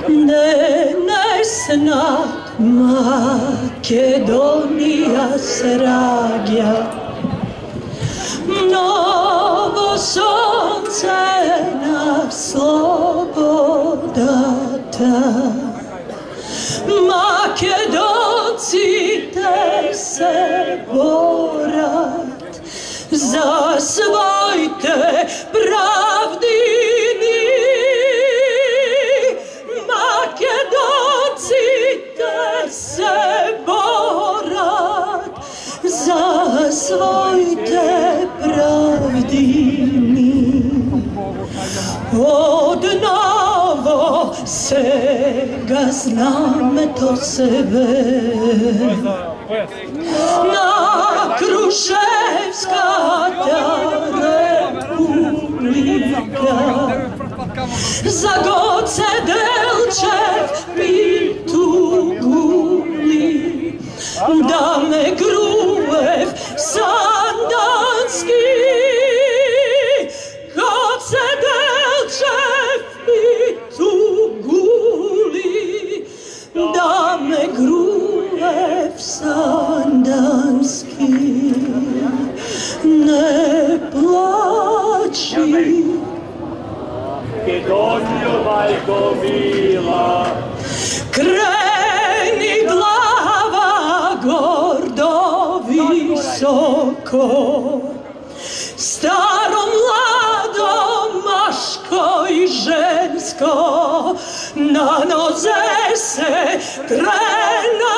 Nenesnat Makedonija se rađa, novo sonce nam slobodata. Makedonci te se borat za svojte pravdini. Makedonci te se borat za svojte pravdini. Odnovo sega zname to sebe na Kruševska ta republika, za Goce Delčev pitu guli, da me Grujev sandanski, Goce Delčev pitu guli, da me Grujev sandanski. Ne plači, Makedoniju, majko mila, kreni glava gordo visoko, staro, mlado, maško i žensko, na noze se krena.